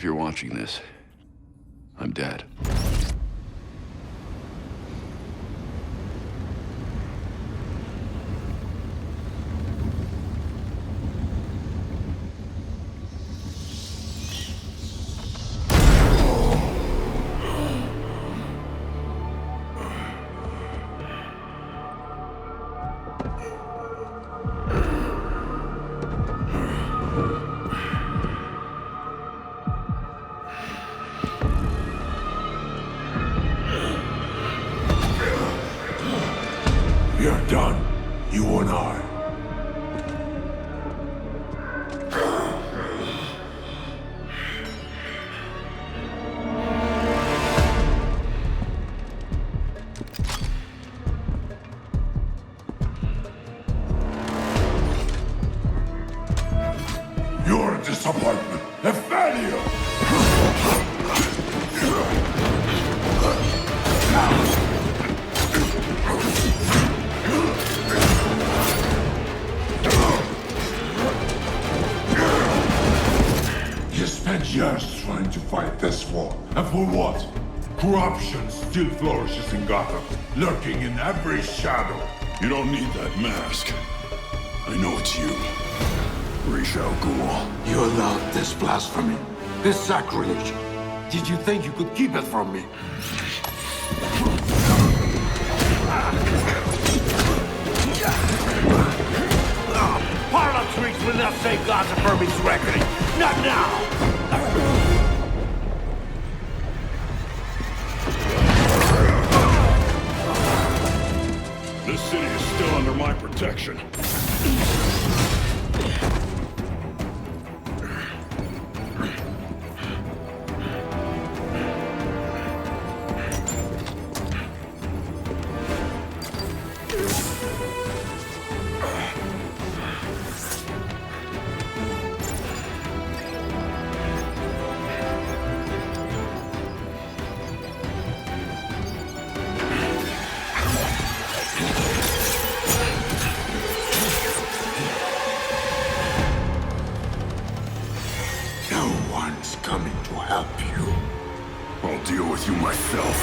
If you're watching this, I'm dead. You're done, you and I. You're a disappointment, a failure. You spent years trying to fight this war, and for what? Corruption still flourishes in Gotham, lurking in every shadow. You don't need that mask. I know it's you. Ra's al Ghul. You allowed this blasphemy, this sacrilege. Did you think you could keep it from me? Parlor tricks will not save Gotham from its reckoning. Not now! This city is still under my protection. I'll deal with you myself.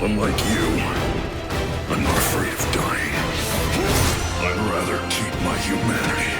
Unlike you, I'm not afraid of dying. I'd rather keep my humanity.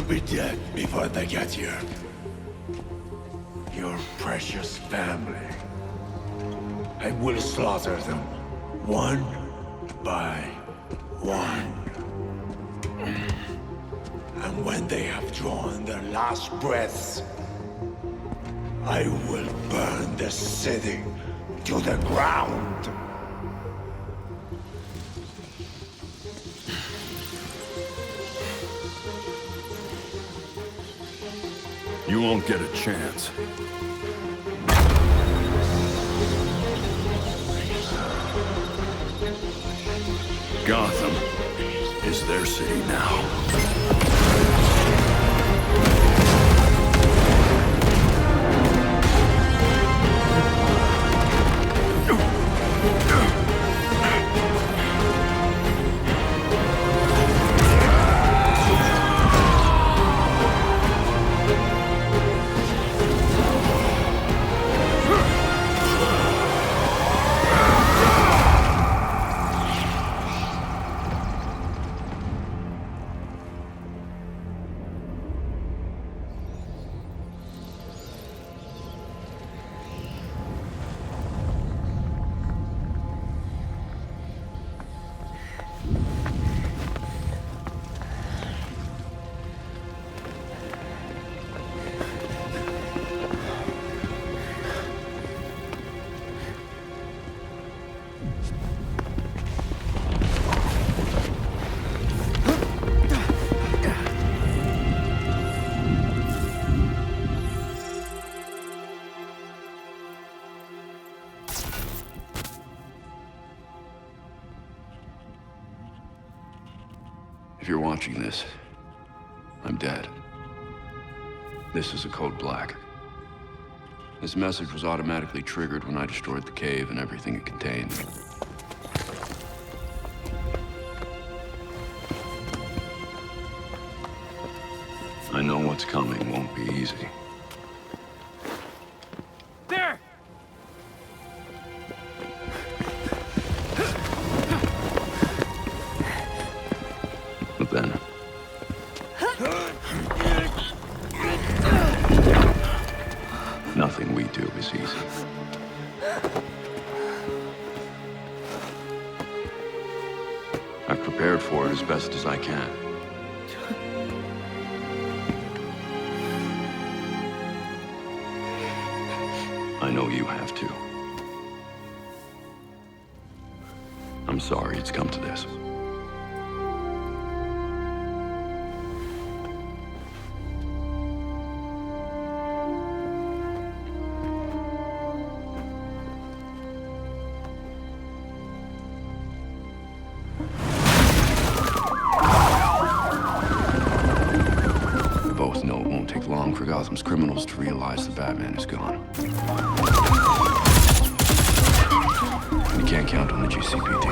be dead before they get here. Your precious family. I will slaughter them, one by one. And when they have drawn their last breaths, I will burn the city to the ground. You won't get a chance. Gotham is their city now. If you're watching this, I'm dead. This is a code black. This message was automatically triggered when I destroyed the cave and everything it contained. I know what's coming won't be easy. There! But then... nothing we do is easy. I've prepared for it as best as I can. I know you have to. I'm sorry it's come to this. We both know it won't take long for Gotham's criminals to realize the Batman is gone. You can't count on the GCPD.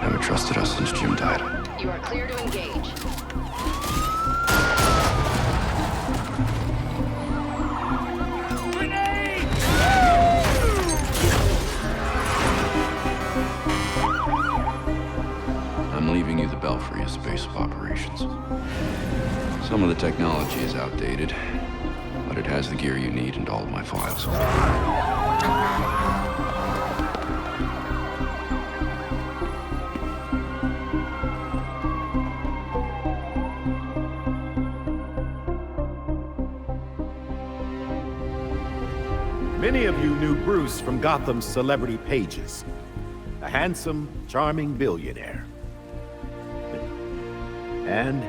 Never trusted us since Jim died. You are clear to engage. Grenade! I'm leaving you the Belfry as base of operations. Some of the technology is outdated, but it has the gear you need and all of my files. Many of you knew Bruce from Gotham's celebrity pages. A handsome, charming billionaire. And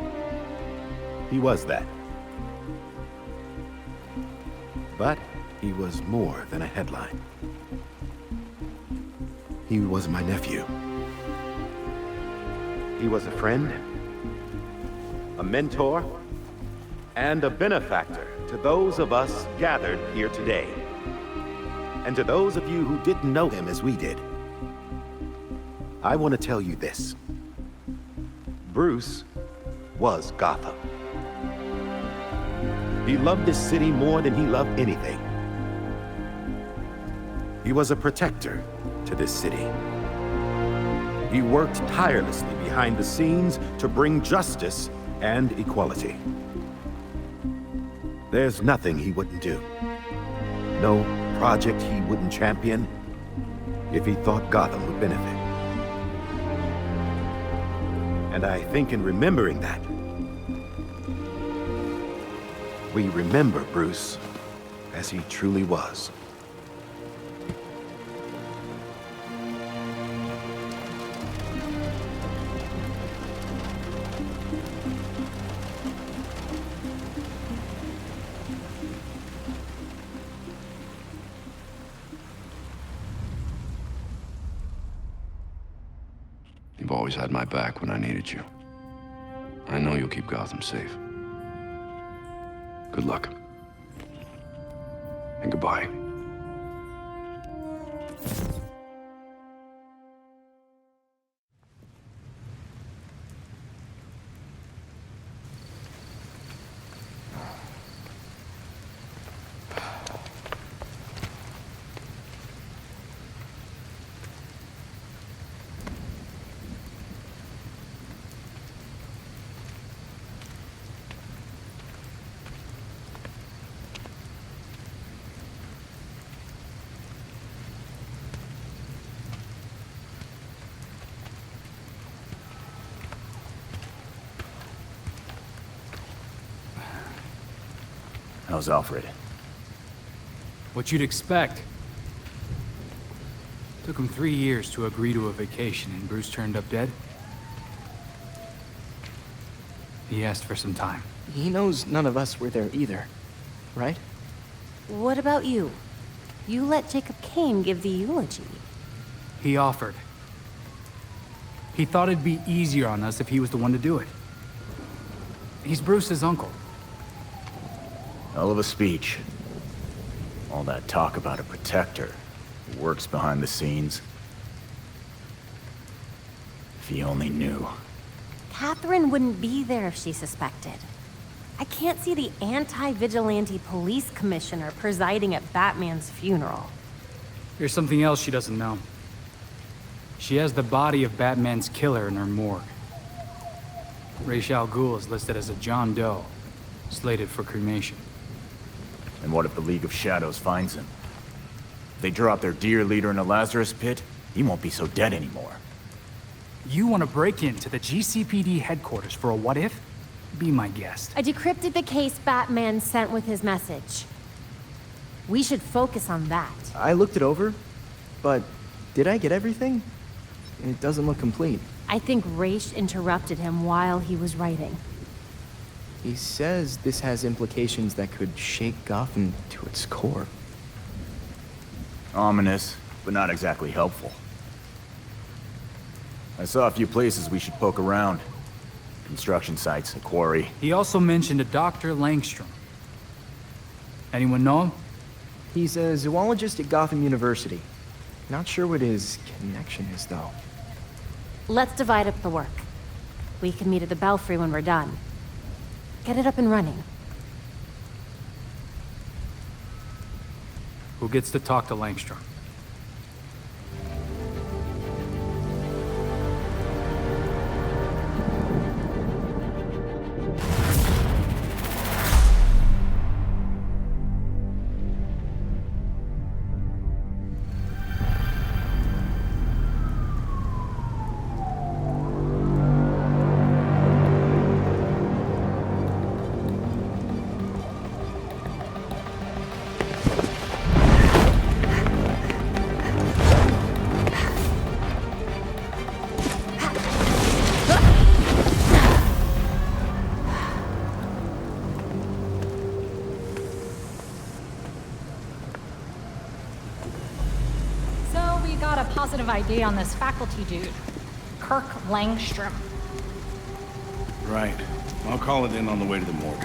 he was that. But he was more than a headline. He was my nephew. He was a friend, a mentor, and a benefactor to those of us gathered here today. And to those of you who didn't know him as we did, I want to tell you this. Bruce was Gotham. He loved this city more than he loved anything. He was a protector to this city. He worked tirelessly behind the scenes to bring justice and equality. There's nothing he wouldn't do. No project he wouldn't champion if he thought Gotham would benefit. And I think in remembering that, we remember Bruce as he truly was. You've always had my back when I needed you. I know you'll keep Gotham safe. Good luck. And goodbye. How's Alfred? What you'd expect. Took him 3 years to agree to a vacation, and Bruce turned up dead. He asked for some time. He knows none of us were there either, right? What about you? You let Jacob Kane give the eulogy. He offered. He thought it'd be easier on us if he was the one to do it. He's Bruce's uncle. Hell of a speech. All that talk about a protector who works behind the scenes. If he only knew. Catherine wouldn't be there if she suspected. I can't see the anti-vigilante police commissioner presiding at Batman's funeral. Here's something else she doesn't know. She has the body of Batman's killer in her morgue. Ra's al Ghul is listed as a John Doe, slated for cremation. And what if the League of Shadows finds him? If they drop their dear leader in a Lazarus pit, he won't be so dead anymore. You want to break into the GCPD headquarters for a what-if? Be my guest. I decrypted the case Batman sent with his message. We should focus on that. I looked it over, but did I get everything? It doesn't look complete. I think Ra's interrupted him while he was writing. He says this has implications that could shake Gotham to its core. Ominous, but not exactly helpful. I saw a few places we should poke around. Construction sites, a quarry. He also mentioned a Dr. Langstrom. Anyone know him? He's a zoologist at Gotham University. Not sure what his connection is, though. Let's divide up the work. We can meet at the Belfry when we're done. Get it up and running. Who gets to talk to Langstrom? Positive ID on this faculty dude, Kirk Langstrom. Right. I'll call it in on the way to the morgue.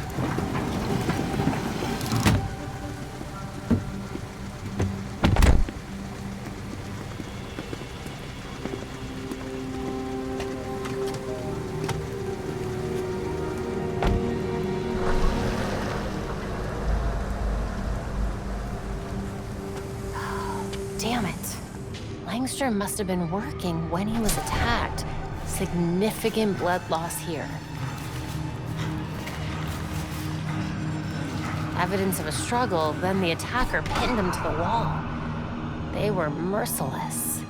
Damn it. Langstrom must have been working when he was attacked. Significant blood loss here. Evidence of a struggle, then the attacker pinned him to the wall. They were merciless.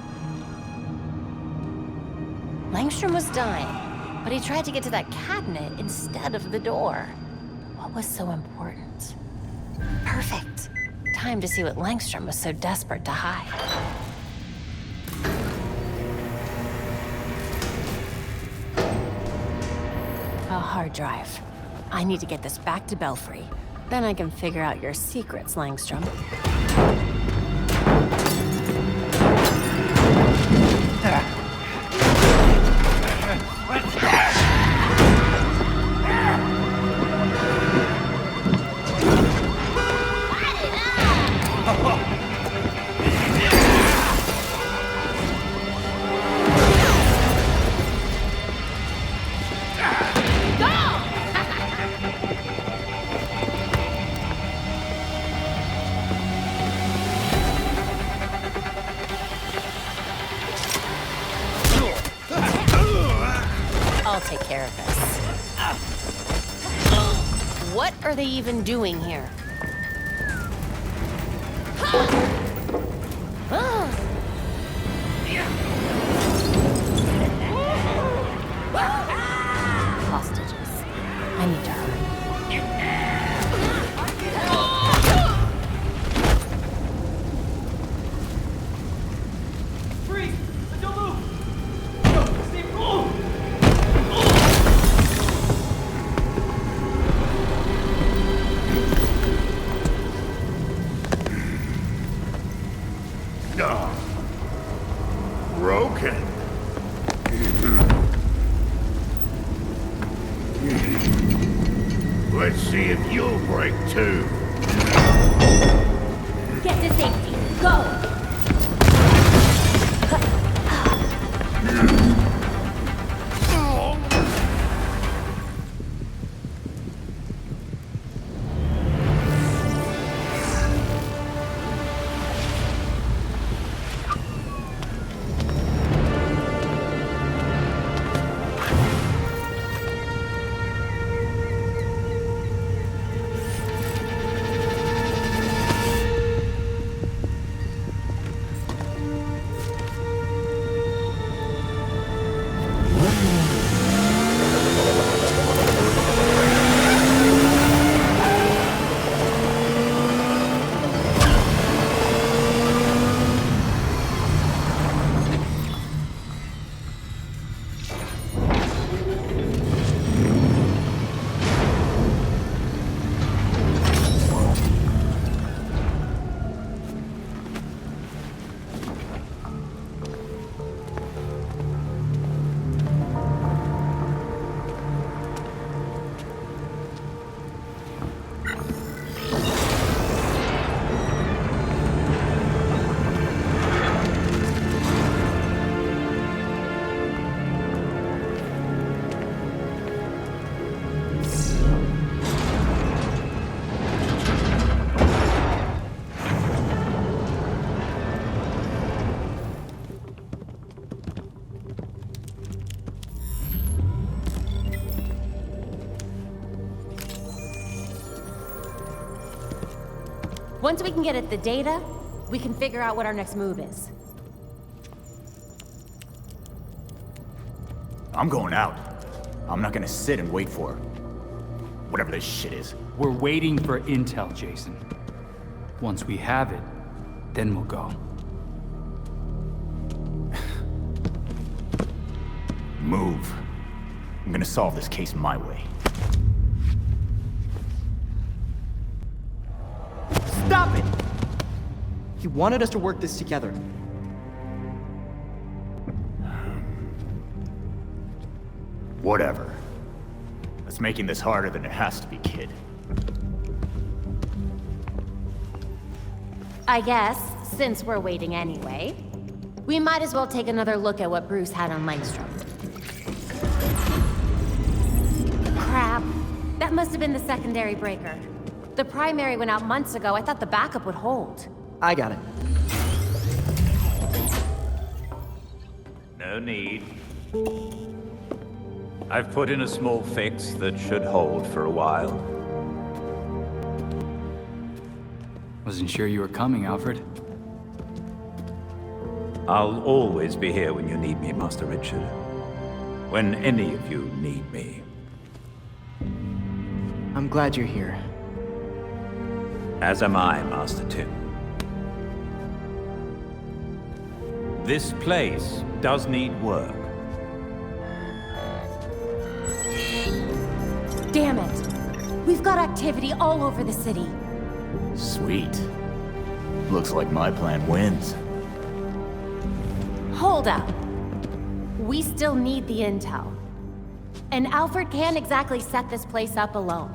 Langstrom was dying, but he tried to get to that cabinet instead of the door. What was so important? Perfect. Time to see what Langstrom was so desperate to hide. A hard drive. I need to get this back to Belfry. Then I can figure out your secrets, Langstrom. I'll take care of this. What are they even doing here? Hostages. I need to hurry. Freeze! Don't move! Stay cool! Broken. Let's see if you'll break too. Get to safety. Go! Once we can get at the data, we can figure out what our next move is. I'm going out. I'm not gonna sit and wait for whatever this shit is. We're waiting for intel, Jason. Once we have it, then we'll go. Move. I'm gonna solve this case my way. Stop it! He wanted us to work this together. Whatever. That's making this harder than it has to be, kid. I guess, since we're waiting anyway, we might as well take another look at what Bruce had on Langstrom. Crap. That must have been the secondary breaker. The primary went out months ago. I thought the backup would hold. I got it. No need. I've put in a small fix that should hold for a while. Wasn't sure you were coming, Alfred. I'll always be here when you need me, Master Richard. When any of you need me. I'm glad you're here. As am I, Master Tim. This place does need work. Damn it! We've got activity all over the city. Sweet. Looks like my plan wins. Hold up. We still need the intel. And Alfred can't exactly set this place up alone.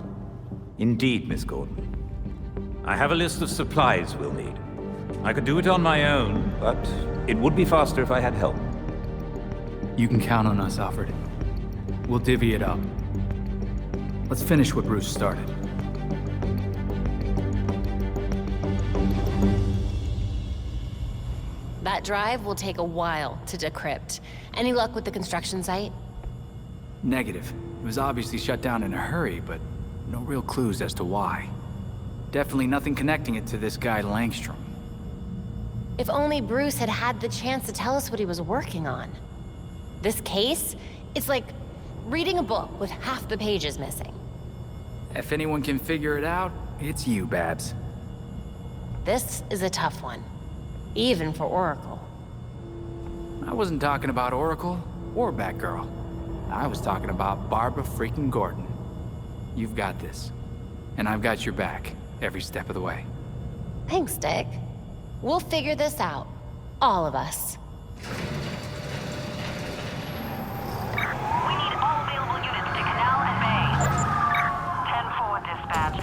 Indeed, Miss Gordon. I have a list of supplies we'll need. I could do it on my own, but it would be faster if I had help. You can count on us, Alfred. We'll divvy it up. Let's finish what Bruce started. That drive will take a while to decrypt. Any luck with the construction site? Negative. It was obviously shut down in a hurry, but no real clues as to why. Definitely nothing connecting it to this guy Langstrom. If only Bruce had had the chance to tell us what he was working on. This case, it's like reading a book with half the pages missing. If anyone can figure it out, it's you, Babs. This is a tough one. Even for Oracle. I wasn't talking about Oracle or Batgirl. I was talking about Barbara freaking Gordon. You've got this. And I've got your back every step of the way. Thanks, Dick. We'll figure this out. All of us. We need all available units to Canal and Bay. 10 forward dispatch.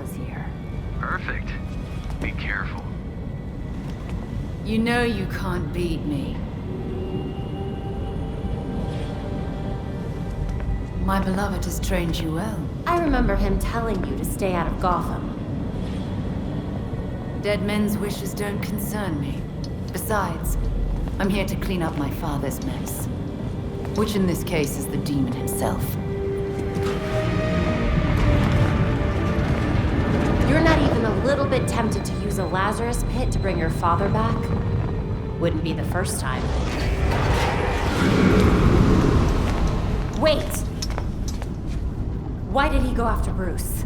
Is here. Perfect. Be careful. You know you can't beat me. My beloved has trained you well. I remember him telling you to stay out of Gotham. Dead men's wishes don't concern me. Besides, I'm here to clean up my father's mess. Which in this case is the demon himself. You're not even a little bit tempted to use a Lazarus pit to bring your father back? Wouldn't be the first time. Wait! Why did he go after Bruce?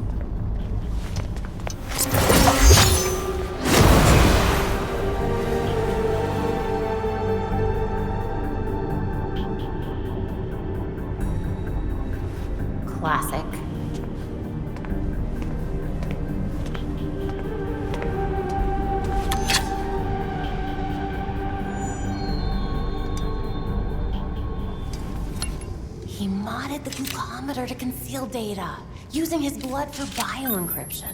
Classic. He modded the glucometer to conceal data, using his blood for bioencryption.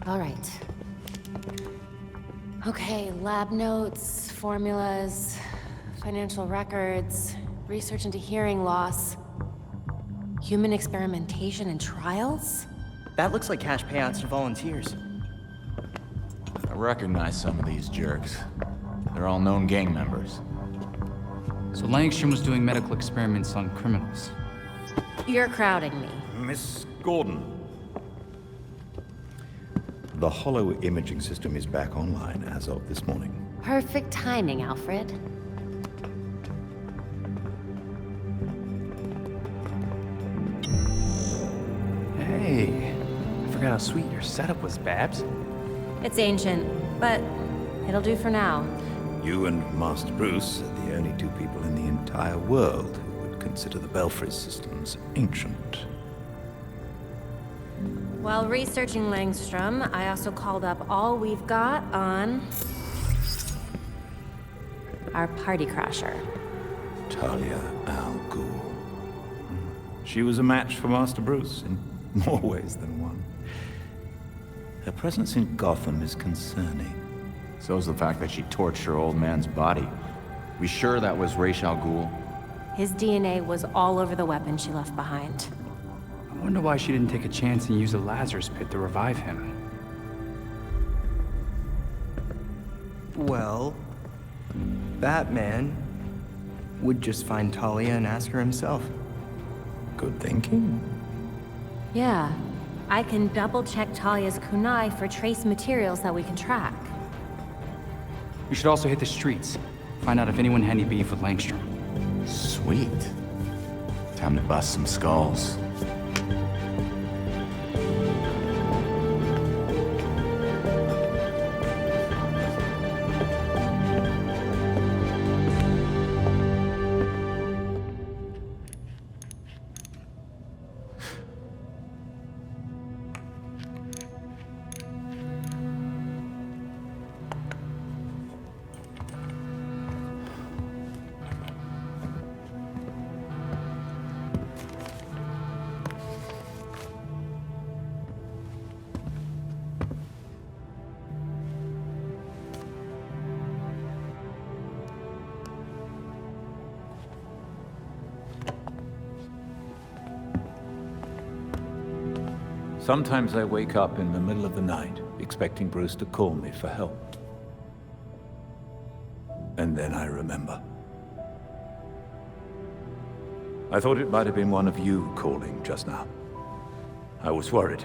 All right. Okay, lab notes, formulas, financial records, research into hearing loss, human experimentation and trials? That looks like cash payouts to volunteers. I recognize some of these jerks. They're all known gang members. So Langstrom was doing medical experiments on criminals. You're crowding me. Miss Gordon. The hollow imaging system is back online as of this morning. Perfect timing, Alfred. Hey, I forgot how sweet your setup was, Babs. It's ancient, but it'll do for now. You and Master Bruce are the only two people in the entire world who would consider the Belfry systems ancient. While researching Langstrom, I also called up all we've got on our party crasher. Talia al Ghul. She was a match for Master Bruce in more ways than one. Her presence in Gotham is concerning. So's the fact that she torched her old man's body. We sure that was Ra's al Ghul? His DNA was all over the weapon she left behind. I wonder why she didn't take a chance and use a Lazarus pit to revive him. Well, Batman would just find Talia and ask her himself. Good thinking. Yeah. I can double-check Talia's kunai for trace materials that we can track. We should also hit the streets. Find out if anyone had any beef with Langstrom. Sweet. Time to bust some skulls. Sometimes I wake up in the middle of the night, expecting Bruce to call me for help. And then I remember. I thought it might have been one of you calling just now. I was worried.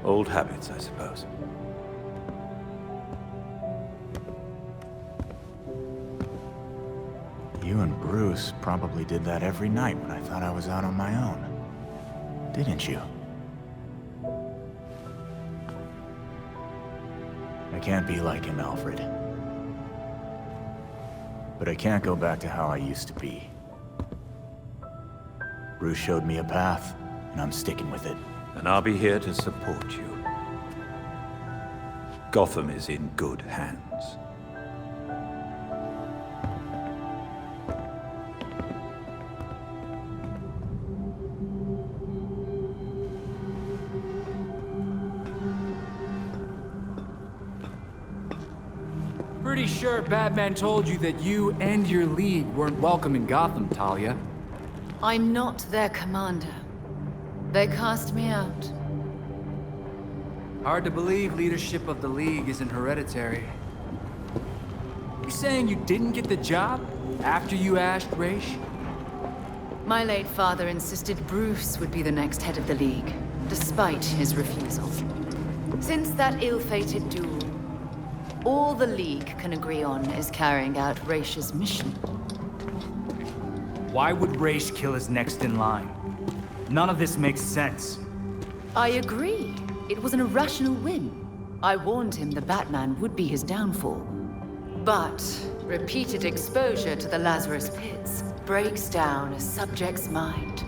Old habits, I suppose. You and Bruce probably did that every night when I thought I was out on my own. Didn't you? I can't be like him, Alfred. But I can't go back to how I used to be. Bruce showed me a path, and I'm sticking with it. And I'll be here to support you. Gotham is in good hands. Pretty sure Batman told you that you and your league weren't welcome in Gotham, Talia. I'm not their commander. They cast me out. Hard to believe leadership of the league isn't hereditary. You saying you didn't get the job after you asked Ra's? My late father insisted Bruce would be the next head of the League, despite his refusal. Since that ill-fated duel, all the League can agree on is carrying out Ra's mission. Why would Ra's kill his next in line? None of this makes sense. I agree. It was an irrational whim. I warned him the Batman would be his downfall. But repeated exposure to the Lazarus pits breaks down a subject's mind.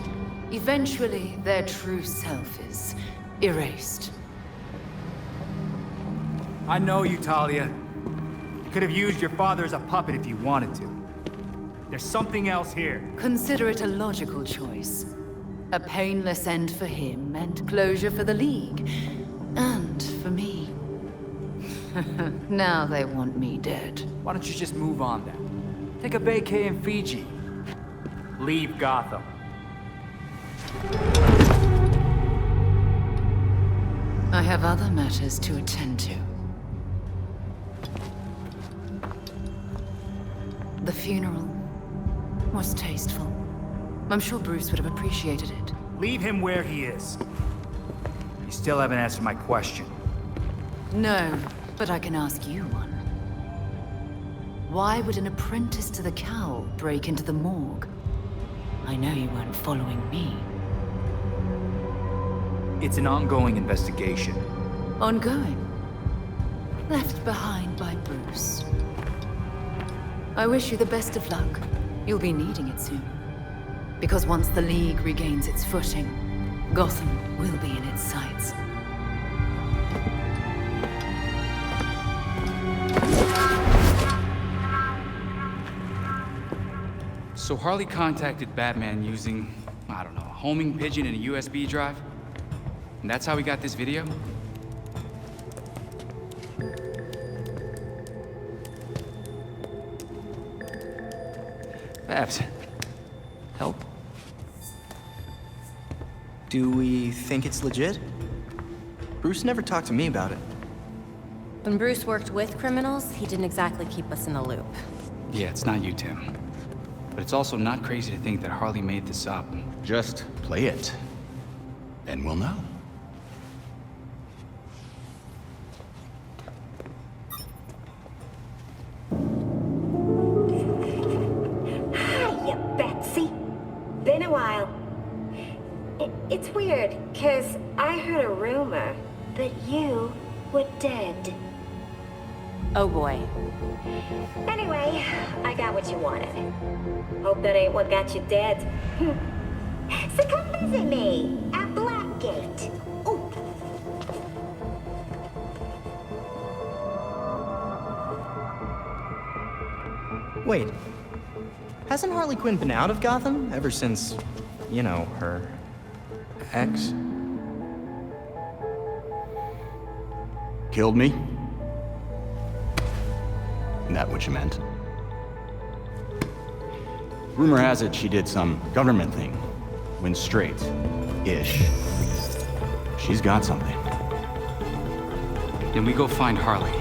Eventually, their true self is erased. I know you, Talia. You could have used your father as a puppet if you wanted to. There's something else here. Consider it a logical choice. A painless end for him, and closure for the League. And for me. Now they want me dead. Why don't you just move on then? Take a vacay in Fiji. Leave Gotham. I have other matters to attend to. The funeral was tasteful. I'm sure Bruce would have appreciated it. Leave him where he is. You still haven't answered my question. No, but I can ask you one. Why would an apprentice to the cowl break into the morgue? I know you weren't following me. It's an ongoing investigation. Ongoing? Left behind by Bruce. I wish you the best of luck. You'll be needing it soon. Because once the League regains its footing, Gotham will be in its sights. So Harley contacted Batman using, I don't know, a homing pigeon and a USB drive? And that's how we got this video? Babs. Help? Do we think it's legit? Bruce never talked to me about it. When Bruce worked with criminals, he didn't exactly keep us in the loop. Yeah, it's not you, Tim. But it's also not crazy to think that Harley made this up. Just play it. Then we'll know. Hiya, Betsy. Been a while. It's weird, 'cause I heard a rumor that you were dead. Oh boy. Anyway, I got what you wanted. Hope that ain't what got you dead. So come visit me at Blackgate. Ooh. Wait. Hasn't Harley Quinn been out of Gotham ever since, you know, her ex? Killed me? Isn't that what you meant? Rumor has it she did some government thing. Went straight-ish. She's got something. Then we go find Harley.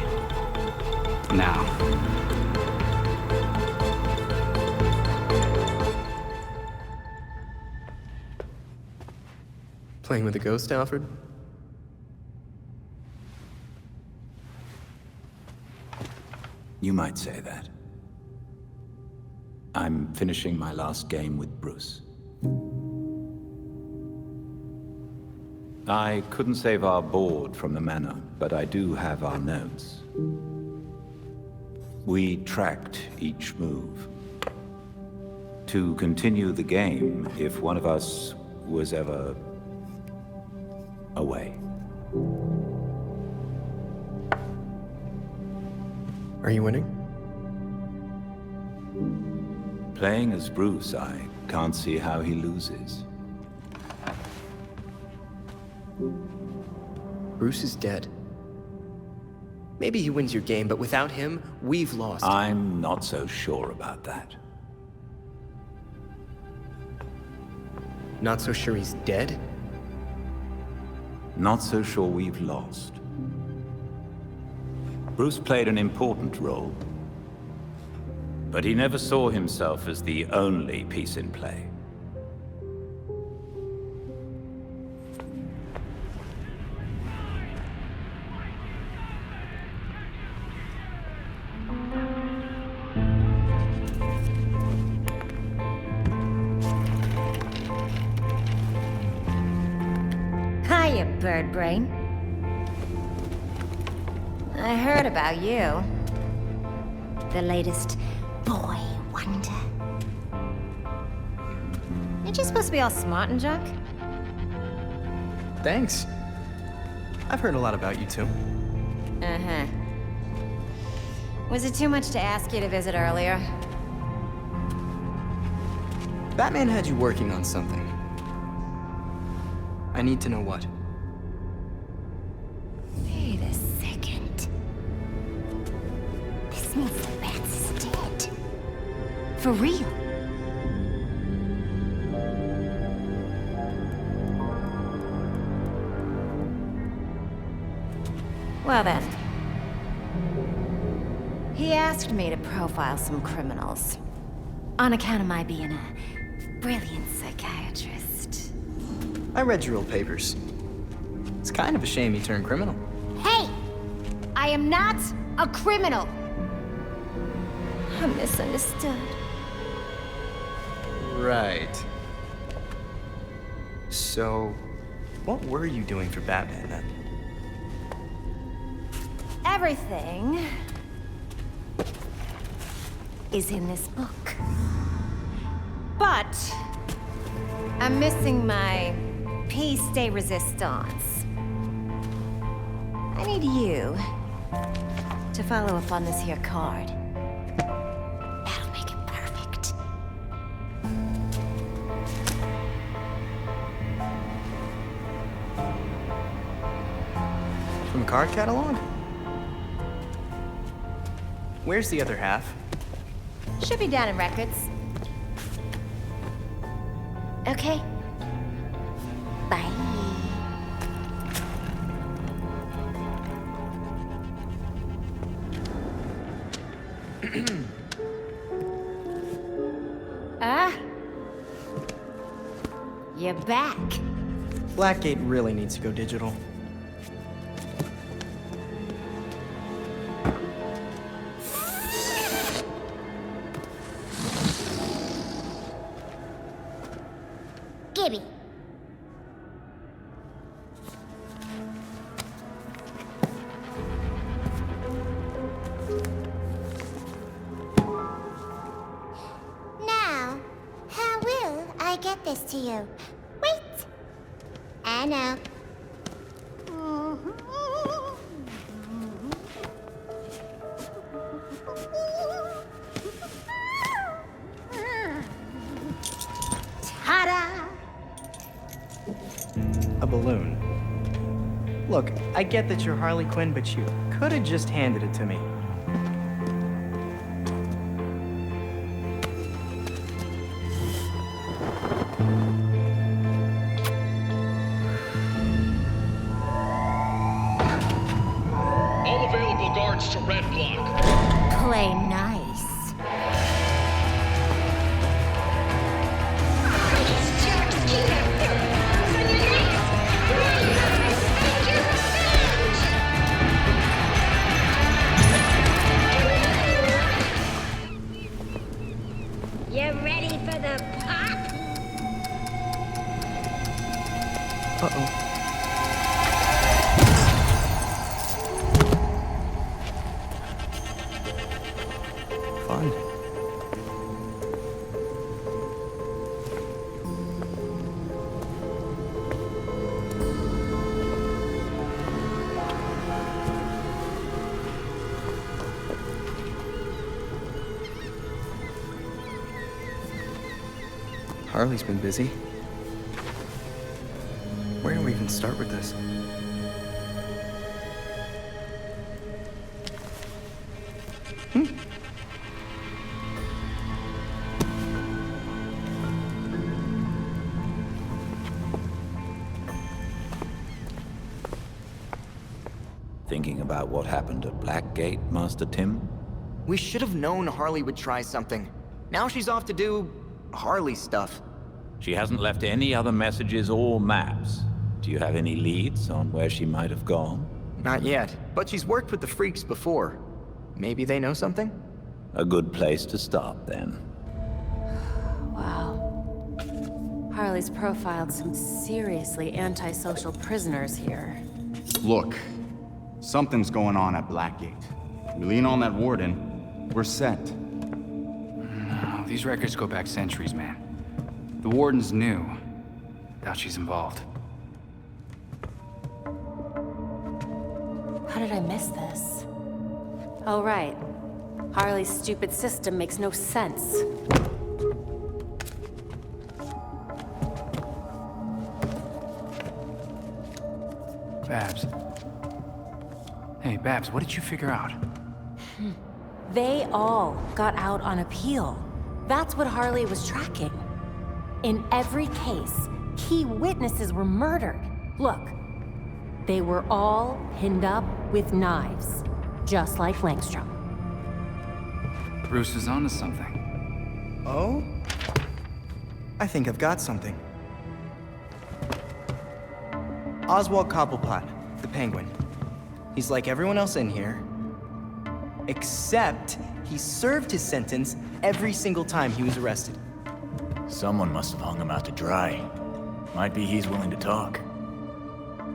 Now. Playing with a ghost, Alfred? You might say that. I'm finishing my last game with Bruce. I couldn't save our board from the manor, but I do have our notes. We tracked each move. To continue the game if one of us was ever away. Are you winning? Playing as Bruce, I can't see how he loses. Bruce is dead. Maybe he wins your game, but without him, we've lost. I'm not so sure about that. Not so sure he's dead? Not so sure we've lost. Bruce played an important role, but he never saw himself as the only piece in play. Hiya, bird brain. I heard about you. The latest boy wonder. Aren't you supposed to be all smart and junk? Thanks. I've heard a lot about you, too. Uh-huh. Was it too much to ask you to visit earlier? Batman had you working on something. I need to know what. Wait a second. This means the Bat's dead. For real. Well then. He asked me to profile some criminals. On account of my being a brilliant psychiatrist. I read your old papers. It's kind of a shame you turned criminal. Hey! I am not a criminal! I'm misunderstood. Right. So, what were you doing for Batman then? Everything is in this book. But I'm missing my piece de resistance. I need you to follow up on this here card. That'll make it perfect. From a card catalog? Where's the other half? Should be down in records. Okay. Bye. You're back. Blackgate really needs to go digital. Gibby. Now, how will I get this to you? Wait! I know. Ta-da! A balloon. Look, I get that you're Harley Quinn, but you could have just handed it to me. All available guards to red block. Play nice. You ready for the pop? Uh-oh. Fun. Harley's been busy. Where do we even start with this? Thinking about what happened at Blackgate, Master Tim? We should have known Harley would try something. Now she's off to do Harley stuff. She hasn't left any other messages or maps. Do you have any leads on where she might have gone? Not yet, but she's worked with the freaks before. Maybe they know something? A good place to start, then. Wow. Harley's profiled some seriously antisocial prisoners here. Look, something's going on at Blackgate. We lean on that warden, we're set. No, these records go back centuries, man. The warden's new. Doubt she's involved. How did I miss this? Oh, right. Harley's stupid system makes no sense. Babs. Hey, Babs, what did you figure out? They all got out on appeal. That's what Harley was tracking. In every case, key witnesses were murdered. Look, they were all pinned up with knives, just like Langstrom. Bruce is onto something. Oh? I think I've got something. Oswald Cobblepot, the Penguin. He's like everyone else in here, except he served his sentence every single time he was arrested. Someone must have hung him out to dry. Might be he's willing to talk.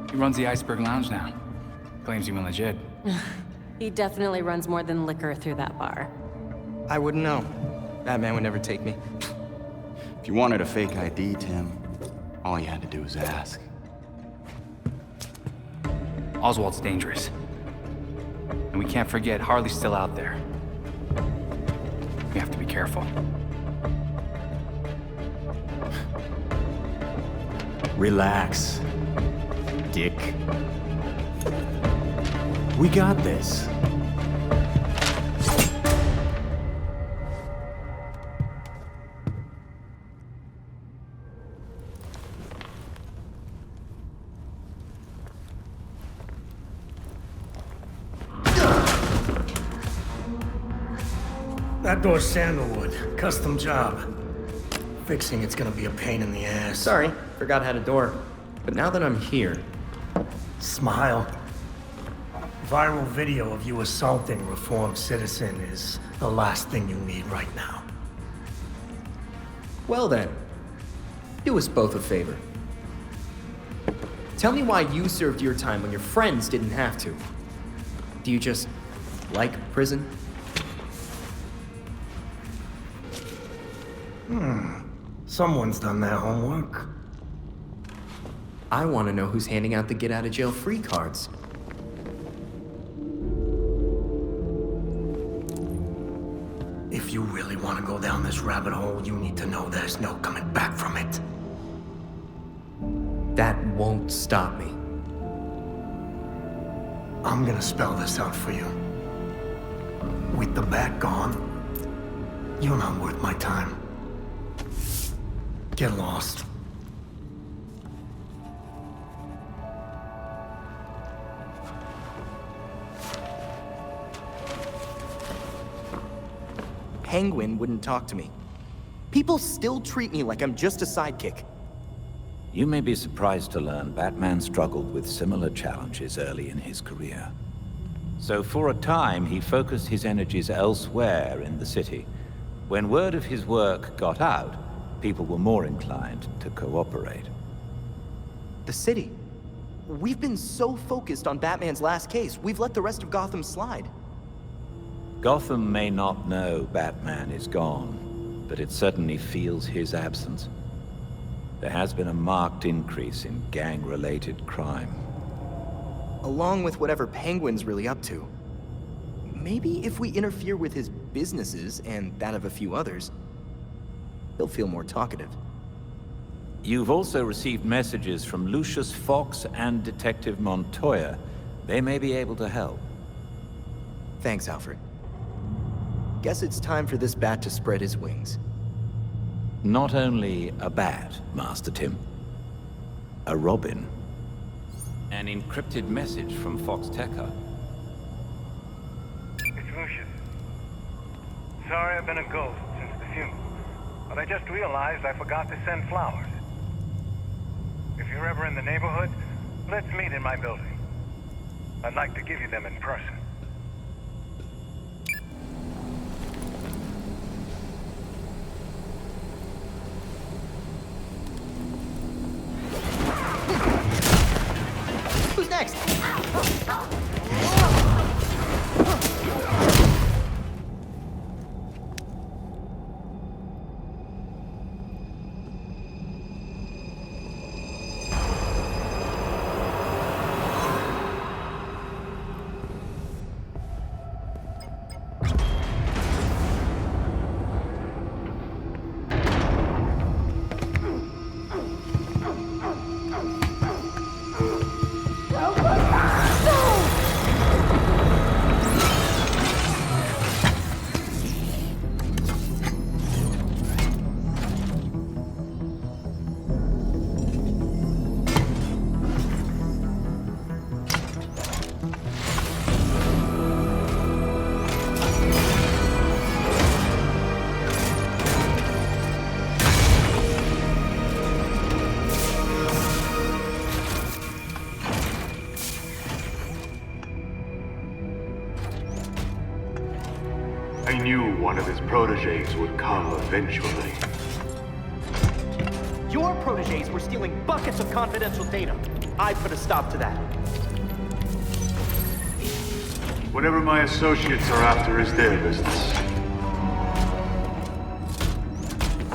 He runs the Iceberg Lounge now. Claims he went legit. He definitely runs more than liquor through that bar. I wouldn't know. Batman would never take me. If you wanted a fake ID, Tim, all you had to do was ask. Oswald's dangerous. And we can't forget Harley's still out there. We have to be careful. Relax, Dick. We got this. That door's sandalwood. Custom job. Fixing it's gonna be a pain in the ass. Sorry, forgot I had a door. But now that I'm here... Smile. Viral video of you assaulting a reformed citizen is the last thing you need right now. Well then, do us both a favor. Tell me why you served your time when your friends didn't have to. Do you just like prison? Someone's done their homework. I want to know who's handing out the get-out-of-jail-free cards. If you really want to go down this rabbit hole, you need to know there's no coming back from it. That won't stop me. I'm gonna spell this out for you. With the bat gone, you're not worth my time. Get lost. Penguin wouldn't talk to me. People still treat me like I'm just a sidekick. You may be surprised to learn Batman struggled with similar challenges early in his career. So for a time, he focused his energies elsewhere in the city. When word of his work got out, people were more inclined to cooperate. The city. We've been so focused on Batman's last case, we've let the rest of Gotham slide. Gotham may not know Batman is gone, but it certainly feels his absence. There has been a marked increase in gang-related crime. Along with whatever Penguin's really up to. Maybe if we interfere with his businesses, and that of a few others, he'll feel more talkative. You've also received messages from Lucius Fox and Detective Montoya. They may be able to help. Thanks, Alfred. Guess it's time for this bat to spread his wings. Not only a bat, Master Tim. A Robin. An encrypted message from Fox Tekka. It's Lucius. Sorry I've been a ghost since the funeral, but I just realized I forgot to send flowers. If you're ever in the neighborhood, let's meet in my building. I'd like to give you them in person. Who's next? I knew one of his protégés would come eventually. Your protégés were stealing buckets of confidential data. I put a stop to that. Whatever my associates are after is their business.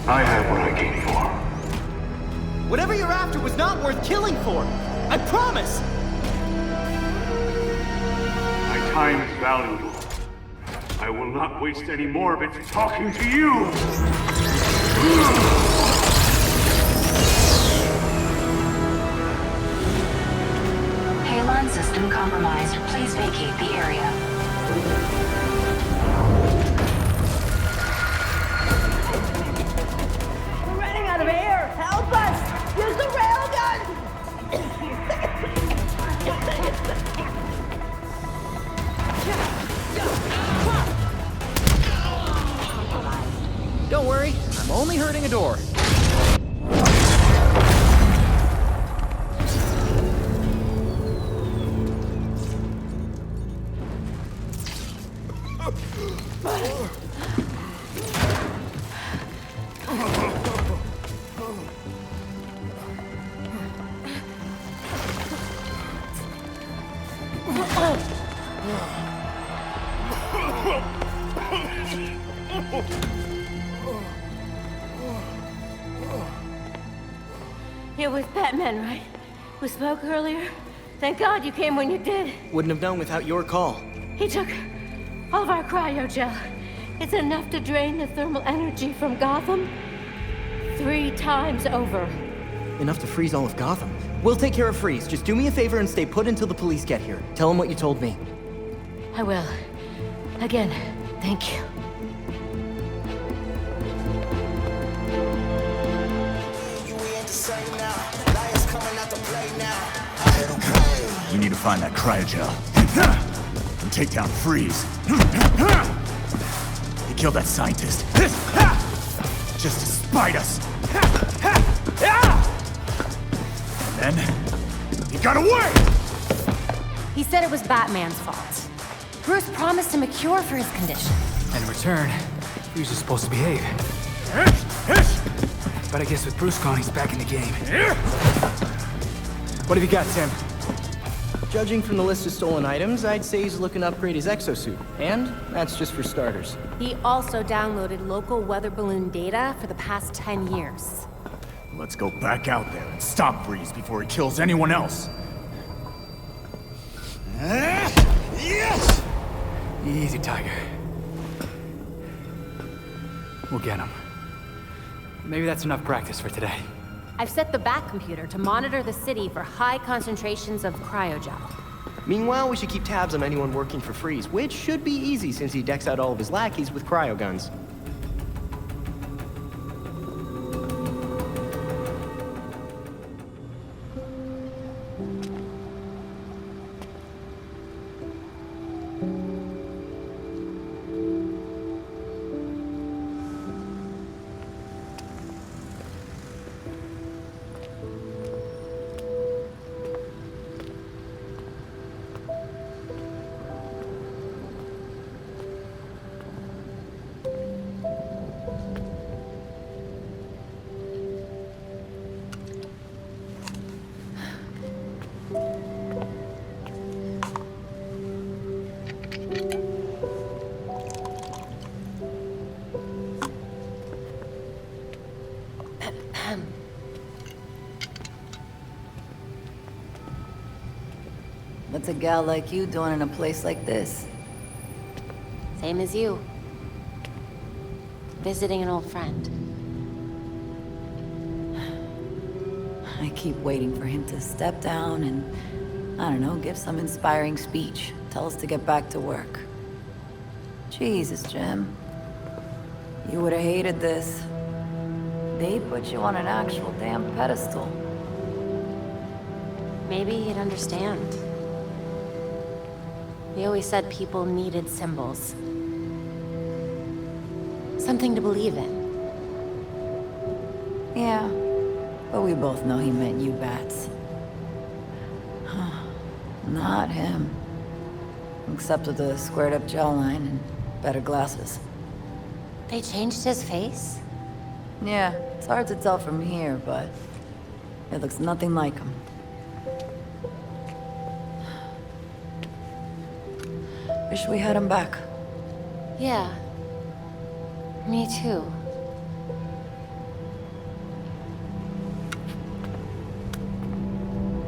I have what I came for. Whatever you're after was not worth killing for. I promise! My time is valuable. I will not waste any more of it talking to you! Halon system compromised. Please vacate the area. We're running out of air! Help us! Use the railgun! only hurting a door. It was Batman, right? We spoke earlier? Thank God you came when you did. Wouldn't have known without your call. He took all of our cryogel. It's enough to drain the thermal energy from Gotham 3 times over. Enough to freeze all of Gotham. We'll take care of Freeze. Just do me a favor and stay put until the police get here. Tell them what you told me. I will. Again, thank you. We need to find that cryogel. And take down Freeze. He killed that scientist. Just to spite us. And then, he got away! He said it was Batman's fault. Bruce promised him a cure for his condition. And in return, he was just supposed to behave. But I guess with Bruce gone, he's back in the game. What have you got, Tim? Judging from the list of stolen items, I'd say he's looking to upgrade his exosuit. And that's just for starters. He also downloaded local weather balloon data for the past 10 years. Let's go back out there and stop Freeze before he kills anyone else. Yes! Easy, Tiger. We'll get him. Maybe that's enough practice for today. I've set the Bat computer to monitor the city for high concentrations of cryogel. Meanwhile, we should keep tabs on anyone working for Freeze, which should be easy since he decks out all of his lackeys with cryo guns. What's a gal like you doing in a place like this? Same as you. Visiting an old friend. I keep waiting for him to step down and, I don't know, give some inspiring speech. Tell us to get back to work. Jesus, Jim. You would have hated this. They put you on an actual damn pedestal. Maybe he'd understand. He always said people needed symbols. Something to believe in. Yeah, but we both know he meant you bats. Not him. Except with the squared-up jawline and better glasses. They changed his face? Yeah, it's hard to tell from here, but it looks nothing like him. Wish we had him back. Yeah. Me too.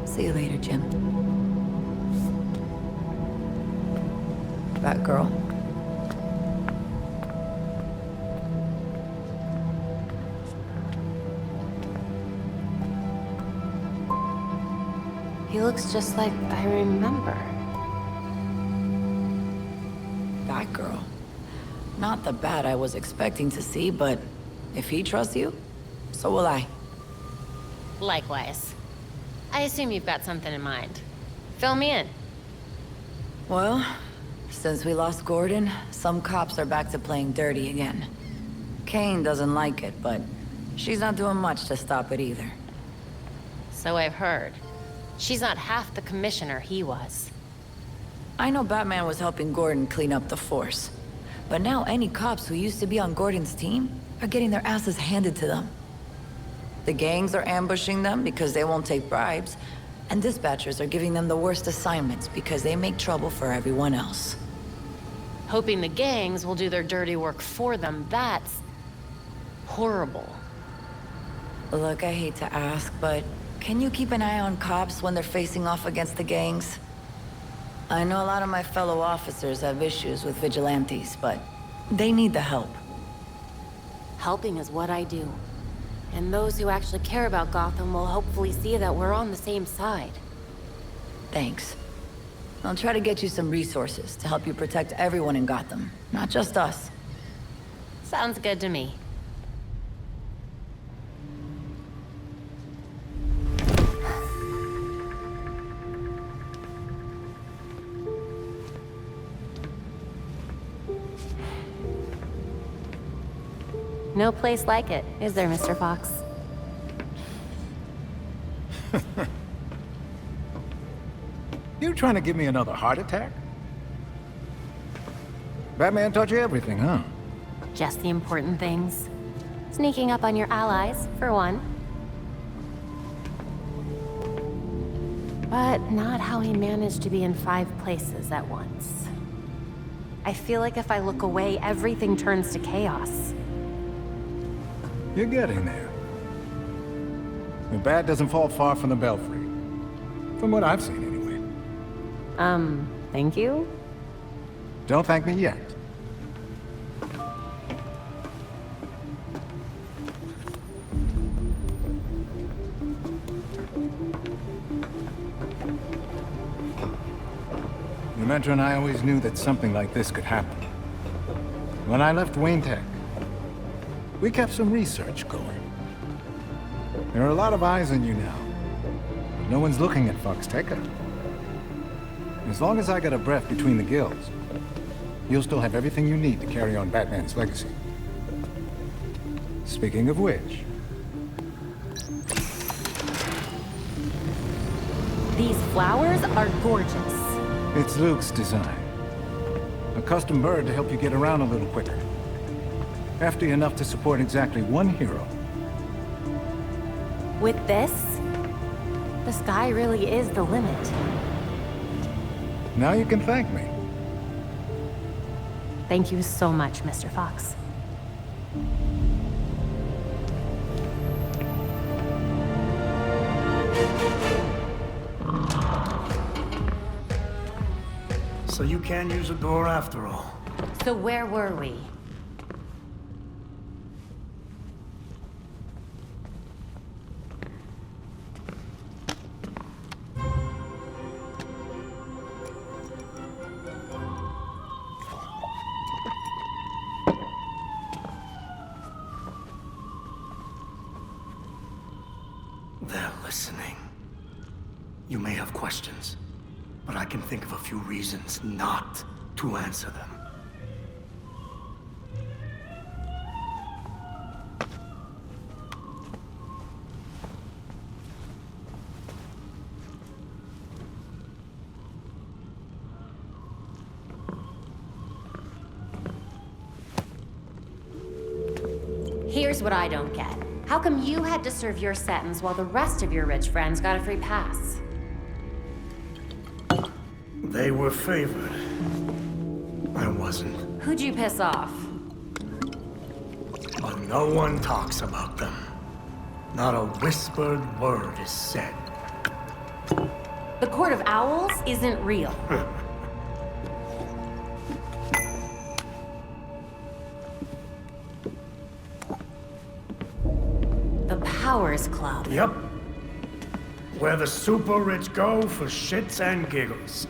See you later, Jim. Batgirl. He looks just like I remember. Batgirl. Not the Bat I was expecting to see, but if he trusts you, so will I. Likewise. I assume you've got something in mind. Fill me in. Well, since we lost Gordon, some cops are back to playing dirty again. Kane doesn't like it, but she's not doing much to stop it either. So I've heard. She's not half the commissioner he was. I know Batman was helping Gordon clean up the force. But now any cops who used to be on Gordon's team are getting their asses handed to them. The gangs are ambushing them because they won't take bribes, and dispatchers are giving them the worst assignments because they make trouble for everyone else. Hoping the gangs will do their dirty work for them, that's horrible. Look, I hate to ask, but can you keep an eye on cops when they're facing off against the gangs? I know a lot of my fellow officers have issues with vigilantes, but they need the help. Helping is what I do. And those who actually care about Gotham will hopefully see that we're on the same side. Thanks. I'll try to get you some resources to help you protect everyone in Gotham, not just us. Sounds good to me. No place like it, is there, Mr. Fox? You trying to give me another heart attack? Batman taught you everything, huh? Just the important things. Sneaking up on your allies, for one. But not how he managed to be in 5 places at once. I feel like if I look away, everything turns to chaos. You're getting there. The bat doesn't fall far from the belfry. From what I've seen, anyway. Thank you? Don't thank me yet. Demetra and I always knew that something like this could happen. When I left Wayne Tech, we kept some research going. There are a lot of eyes on you now. No one's looking at Fox Tech. As long as I got a breath between the gills, you'll still have everything you need to carry on Batman's legacy. Speaking of which... These flowers are gorgeous. It's Luke's design. A custom bird to help you get around a little quicker. Hefty enough to support exactly one hero. With this, the sky really is the limit. Now you can thank me. Thank you so much, Mr. Fox. So you can use a door after all. So where were we? They're listening. You may have questions, but I can think of a few reasons not to answer them. Here's what I don't get. How come you had to serve your sentence while the rest of your rich friends got a free pass? They were favored. I wasn't. Who'd you piss off? But no one talks about them. Not a whispered word is said. The Court of Owls isn't real. The Powers Club. Yep. Where the super rich go for shits and giggles.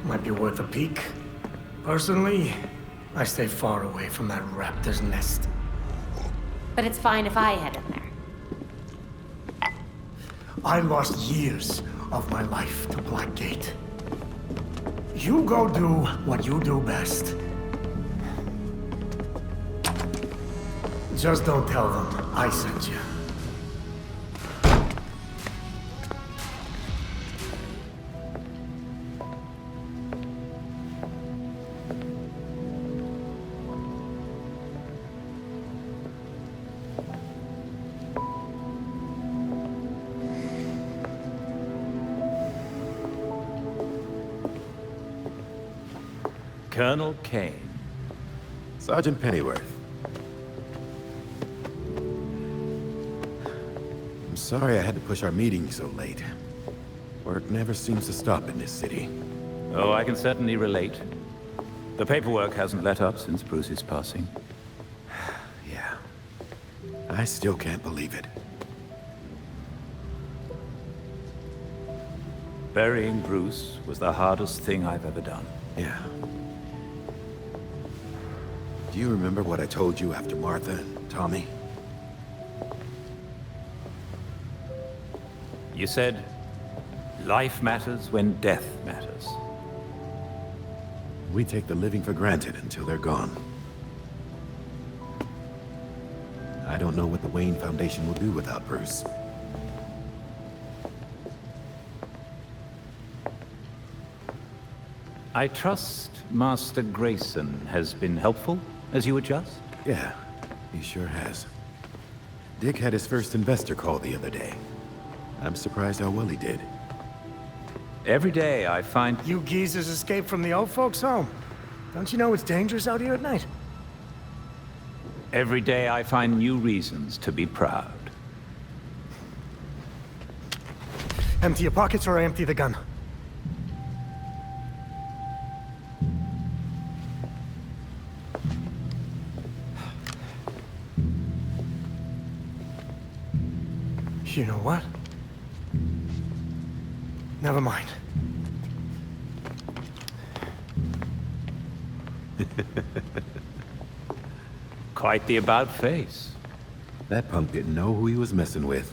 Might be worth a peek. Personally, I stay far away from that raptor's nest. But it's fine if I head in there. I lost years of my life to Blackgate. You go do what you do best. Just don't tell them I sent you. Colonel Kane. Sergeant Pennyworth. I'm sorry I had to push our meeting so late. Work never seems to stop in this city. Oh, I can certainly relate. The paperwork hasn't let up since Bruce's passing. Yeah. I still can't believe it. Burying Bruce was the hardest thing I've ever done. Yeah. Do you remember what I told you after Martha and Tommy? You said, life matters when death matters. We take the living for granted until they're gone. I don't know what the Wayne Foundation will do without Bruce. I trust Master Grayson has been helpful as you adjust? Yeah, he sure has. Dick had his first investor call the other day. I'm surprised how well he did. Every day I find... You geezers escaped from the old folks' home. Don't you know it's dangerous out here at night? Every day I find new reasons to be proud. Empty your pockets or I empty the gun. You know what? Never mind. Quite the about face. That punk didn't know who he was messing with.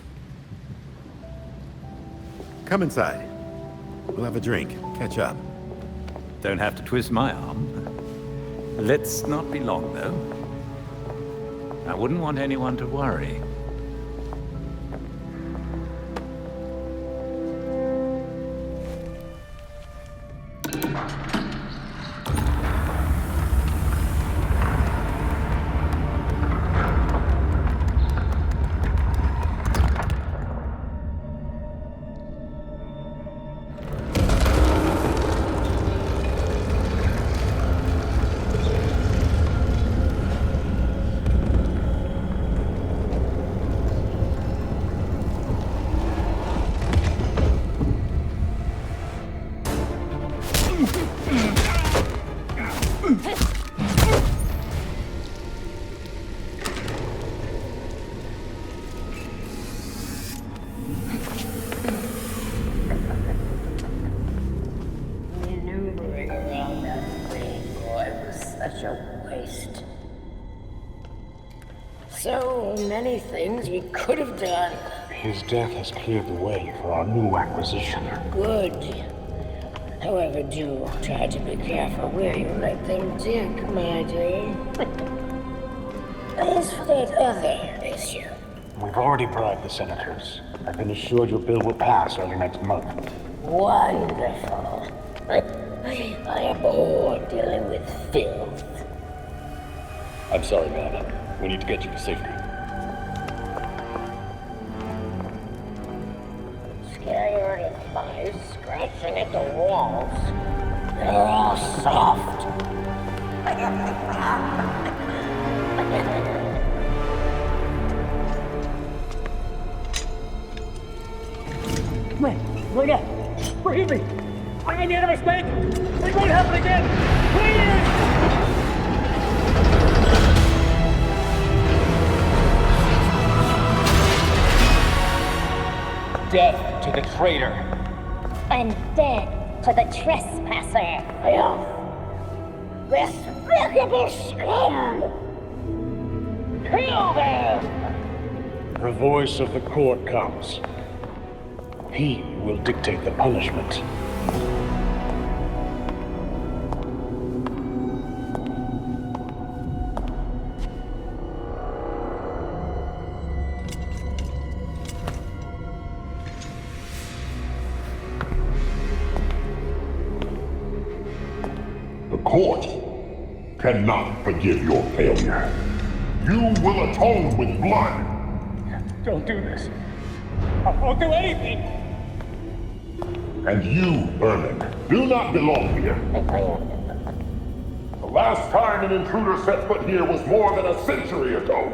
Come inside. We'll have a drink, catch up. Don't have to twist my arm. Let's not be long, though. I wouldn't want anyone to worry. So many things we could have done. His death has cleared the way for our new acquisition. Good. However, do try to be careful where you let them dig, my dear. As for that other issue... We've already bribed the senators. I've been assured your bill will pass early next month. Wonderful. I am bored dealing with filth. I'm sorry, man. We need to get you to safety. Scared of mice scratching at the walls. They're all soft. Wait up! Forgive me! I made a mistake! It won't happen again! Please! Death to the traitor. And death to the trespasser. Despicable scum! Kill them! The voice of the court comes. He will dictate the punishment. The court cannot forgive your failure. You will atone with blood. Don't do this. I'll do anything. And you, Vermin, do not belong here. The last time an intruder set foot here was more than a century ago.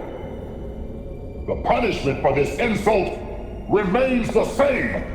The punishment for this insult remains the same.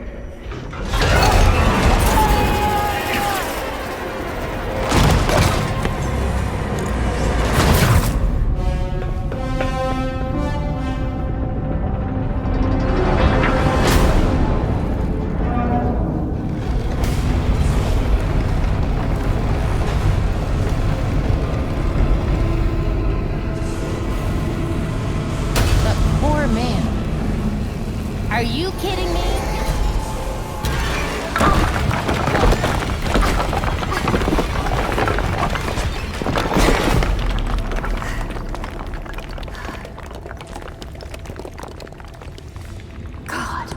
Are you kidding me? God,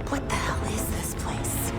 what the hell is this place?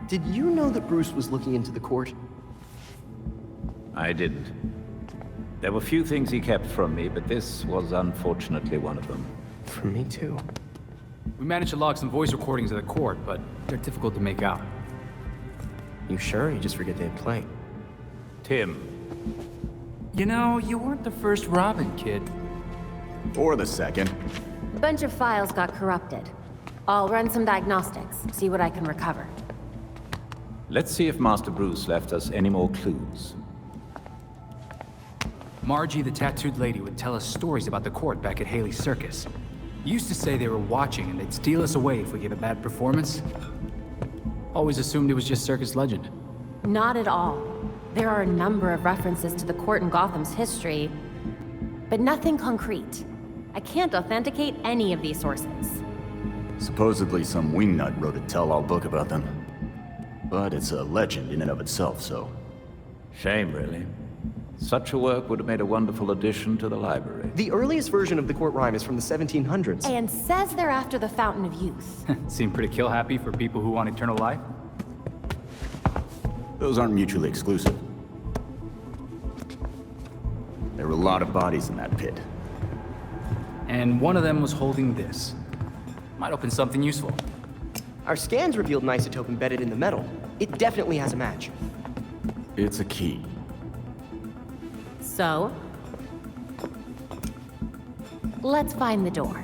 Did you know that Bruce was looking into the court? I didn't. There were few things he kept from me, but this was unfortunately one of them. From me too. We managed to log some voice recordings of the court, but they're difficult to make out. You sure? You just forget they play. Tim. You know, you weren't the first Robin, kid. Or the second. A bunch of files got corrupted. I'll run some diagnostics, see what I can recover. Let's see if Master Bruce left us any more clues. Margie, the tattooed lady, would tell us stories about the court back at Haley's Circus. Used to say they were watching and they'd steal us away if we gave a bad performance. Always assumed it was just circus legend. Not at all. There are a number of references to the court in Gotham's history, but nothing concrete. I can't authenticate any of these sources. Supposedly some wingnut wrote a tell-all book about them. But it's a legend in and of itself, so... Shame, really. Such a work would have made a wonderful addition to the library. The earliest version of the court rhyme is from the 1700s. And says they're after the Fountain of Youth. Seem pretty kill-happy for people who want eternal life? Those aren't mutually exclusive. There were a lot of bodies in that pit. And one of them was holding this. Might open something useful. Our scans revealed an isotope embedded in the metal. It definitely has a match. It's a key. So? Let's find the door.